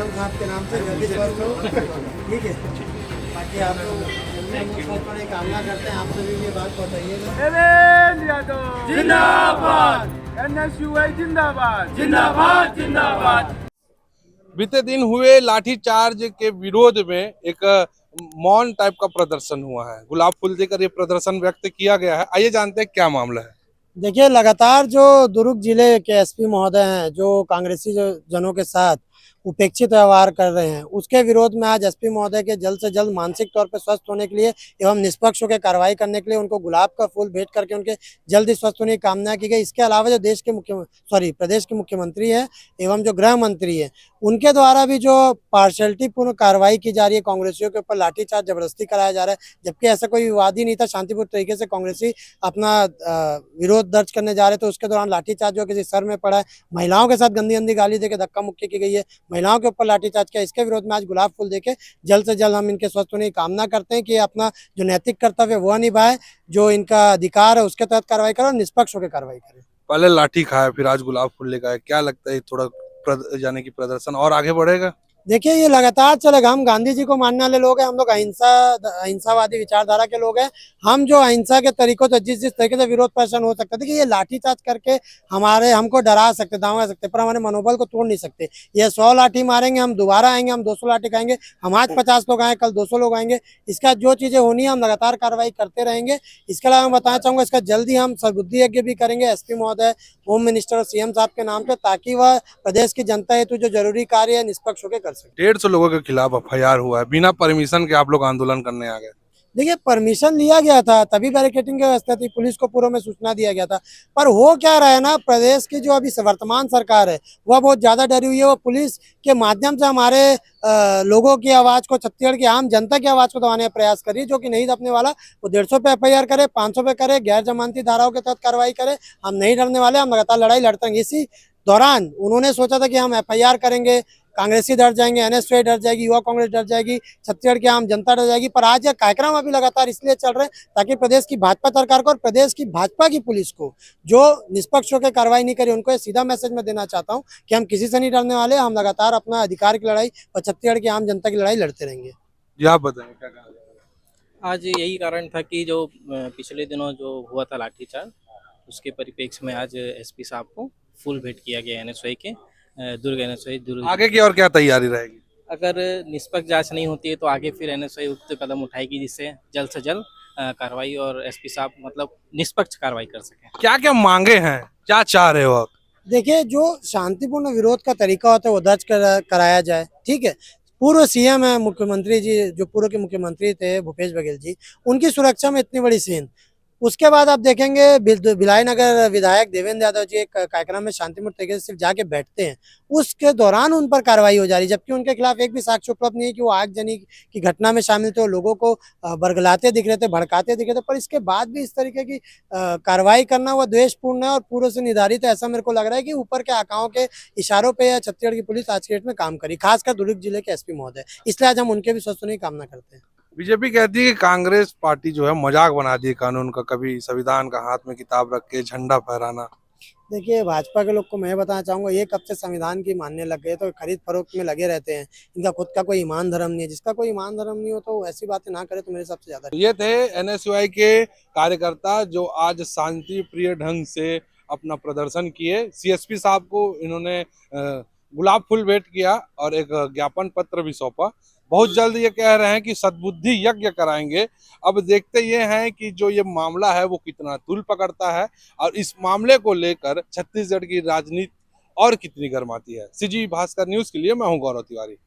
CM साहब के नाम से जल्दी स्वस्थ हो, ठीक है। बाकी आप लोग जल्दी एक कामना करते हैं, आप सभी ये बात बताइएगा। देवेंद्र यादव जिंदाबाद, NSUI जिंदाबाद जिंदाबाद, जिंदाबाद। बीते दिन हुए लाठीचार्ज के विरोध में एक मौन टाइप का प्रदर्शन हुआ है। गुलाब फूल देकर ये प्रदर्शन व्यक्त किया गया है। आइए जानते हैं क्या मामला है। देखिए, लगातार जो दुर्ग जिले के एसपी महोदय हैं, जो कांग्रेसी जनों के साथ उपेक्षित व्यवहार कर रहे हैं, उसके विरोध में आज एसपी महोदय के जल्द से जल्द मानसिक तौर पर स्वस्थ होने के लिए एवं निष्पक्ष होकर कार्रवाई करने के लिए उनको गुलाब का फूल भेंट करके उनके जल्दी स्वस्थ होने की कामना की गई। इसके अलावा जो प्रदेश के मुख्यमंत्री है एवं जो गृह मंत्री है, उनके द्वारा भी जो पार्शलिटी पूर्ण कार्रवाई की जा रही है, कांग्रेसियों के ऊपर लाठीचार्ज जबरदस्ती कराया जा रहा है, जबकि ऐसा कोई विवाद ही नहीं था। शांतिपूर्ण तरीके से कांग्रेसी अपना विरोध दर्ज करने जा रहे थे, उसके दौरान लाठीचार्ज जो किसी सर में पड़ा है, महिलाओं के साथ गंदी गंदी गाली देके धक्का मुक्की की गई है, महिलाओं के ऊपर लाठीचार्ज किया। इसके विरोध में आज गुलाब फूल देके जल्द से जल्द हम इनके स्वस्थ होने की कामना करते हैं कि अपना जो नैतिक कर्तव्य वह निभाए, जो इनका अधिकार है उसके तहत कार्रवाई करें और निष्पक्ष होकर कार्रवाई करें। पहले लाठी खाया, फिर आज गुलाब फूल लेकर आए। क्या लगता है थोड़ा यानी कि प्रदर्शन और आगे बढ़ेगा? देखिए, ये लगातार चलेगा। हम गांधी जी को मानने वाले लोग हैं, हम लोग अहिंसावादी विचारधारा के लोग हैं। हम जो अहिंसा के तरीकों से जिस तरीके से विरोध प्रदर्शन हो सकता है, देखिए ये लाठीचार्ज करके हमको डरा सकते, धमका सकते, पर हमारे मनोबल को तोड़ नहीं सकते। ये 100 लाठी मारेंगे, हम दोबारा आएंगे, हम 200 लाठी खाएंगे। हम आज 50 लोग आए, कल 200 लोग आएंगे। इसका जो चीजें होनी है हम लगातार कार्रवाई करते रहेंगे। इसके अलावा मैं बताना चाहूंगा, इसका जल्दी हम सद्बुद्धि यज्ञ भी करेंगे एसपी महोदय, होम मिनिस्टर और सीएम साहब के नाम पे, ताकि वह प्रदेश की जनता हेतु जो जरूरी कार्य है निष्पक्ष होकर कर सके। 150 लोगों के खिलाफ FIR हुआ है। बिना परमिशन के आप लोग आंदोलन करने आ गए। देखिए, परमिशन लिया गया था, तभी बैरिकेडिंग की व्यवस्था थी, पुलिस को पूर्व में सूचना दिया गया था। पर हो क्या रहा है ना, प्रदेश की जो अभी वर्तमान सरकार है वह बहुत ज्यादा डरी हुई है। वो पुलिस के माध्यम से हमारे लोगों की आवाज को, छत्तीसगढ़ की आम जनता की आवाज को दबाने का प्रयास कर रही है, जो कि नहीं दबने वाला। वो 150 पे FIR करे, 500 पे करे, गैर जमानती धाराओं के तहत कार्रवाई करे। हम नहीं डरने वाले, हम लगातार लड़ाई लड़ते रहेंगे। इसी दौरान उन्होंने सोचा था कि हम FIR करेंगे, कांग्रेसी डर जाएंगे, NSUI डर जाएगी, युवा कांग्रेस डर जाएगी, छत्तीसगढ़ की आम जनता डर जाएगी। पर आज यह कार्यक्रम अभी लगातार इसलिए चल रहे हैं ताकि प्रदेश की भाजपा सरकार को और प्रदेश की भाजपा की पुलिस को, जो निष्पक्ष होकर कार्रवाई नहीं करी, उनको ये सीधा मैसेज मैं देना चाहता हूँ कि हम किसी से नहीं डरने वाले। हम लगातार अपना अधिकार की लड़ाई और छत्तीसगढ़ की आम जनता की लड़ाई लड़ते रहेंगे। जी आप बताएं क्या कहा जाए? आज यही कारण था कि जो पिछले दिनों जो हुआ था लाठीचार्ज, उसके परिप्रेक्ष्य में आज एसपी साहब को फूल भेंट किया गया NSUI के दुर्ग NSUI दुर्ग। आगे की और क्या तैयारी रहेगी? अगर निष्पक्ष जांच नहीं होती है तो आगे फिर NSUI उक्त कदम उठाएगी, जिससे जल्द से जल्द कार्रवाई और एसपी साहब मतलब निष्पक्ष कार्रवाई कर सकें। क्या क्या मांगे हैं, क्या चाह रहे हो आप? देखिए, जो शांतिपूर्ण विरोध का तरीका होता है वो दर्ज कराया जाए, ठीक है। पूर्व सीएम है, मुख्यमंत्री जी, जो पूर्व के मुख्यमंत्री थे भूपेश बघेल जी, उनकी सुरक्षा में इतनी बड़ी सीन। उसके बाद आप देखेंगे भिलाई नगर विधायक देवेंद्र यादव जी एक कार्यक्रम में शांतिपूर्ण तरीके से सिर्फ जाके बैठते हैं, उसके दौरान उन पर कार्रवाई हो जा रही है, जबकि उनके खिलाफ एक भी साक्ष्य उपलब्ध नहीं है कि वो आगजनी की घटना में शामिल थे, लोगों को बरगलाते दिख रहे थे, भड़काते दिख रहे थे। पर इसके बाद भी इस तरीके की कार्रवाई करना वह द्वेषपूर्ण है और पूर्व से निर्धारित है। ऐसा मेरे को लग रहा है कि ऊपर के आकाओं के इशारों पर छत्तीसगढ़ की पुलिस आज के डेट में काम करी, खासकर दुर्ग जिले के एसपी महोदय। इसलिए आज हम उनके भी स्वस्थ होने की कामना करते हैं। बीजेपी कहती है कि कांग्रेस पार्टी जो है मजाक बना दी कानून का, कभी संविधान का हाथ में किताब रख के झंडा फहराना। देखिए, भाजपा के लोग को मैं बताना चाहूंगा, ये कब से संविधान की मानने लग गए, तो खरीद फरोख्त में लगे रहते हैं। इनका खुद का कोई ईमान धर्म नहीं है। जिसका कोई ईमान धर्म नहीं हो तो ऐसी बातें ना करे तो मेरे सबसे ज्यादा। ये थे NSUI के कार्यकर्ता जो आज शांति प्रिय ढंग से अपना प्रदर्शन किए। CSP साहब को इन्होंने गुलाब फूल भेंट किया और एक ज्ञापन पत्र भी सौंपा। बहुत जल्द ये कह रहे हैं कि सद्बुद्धि यज्ञ कराएंगे। अब देखते ये हैं कि जो ये मामला है वो कितना तूल पकड़ता है और इस मामले को लेकर छत्तीसगढ़ की राजनीति और कितनी गर्माती है। CG भास्कर न्यूज के लिए मैं हूं गौरव तिवारी।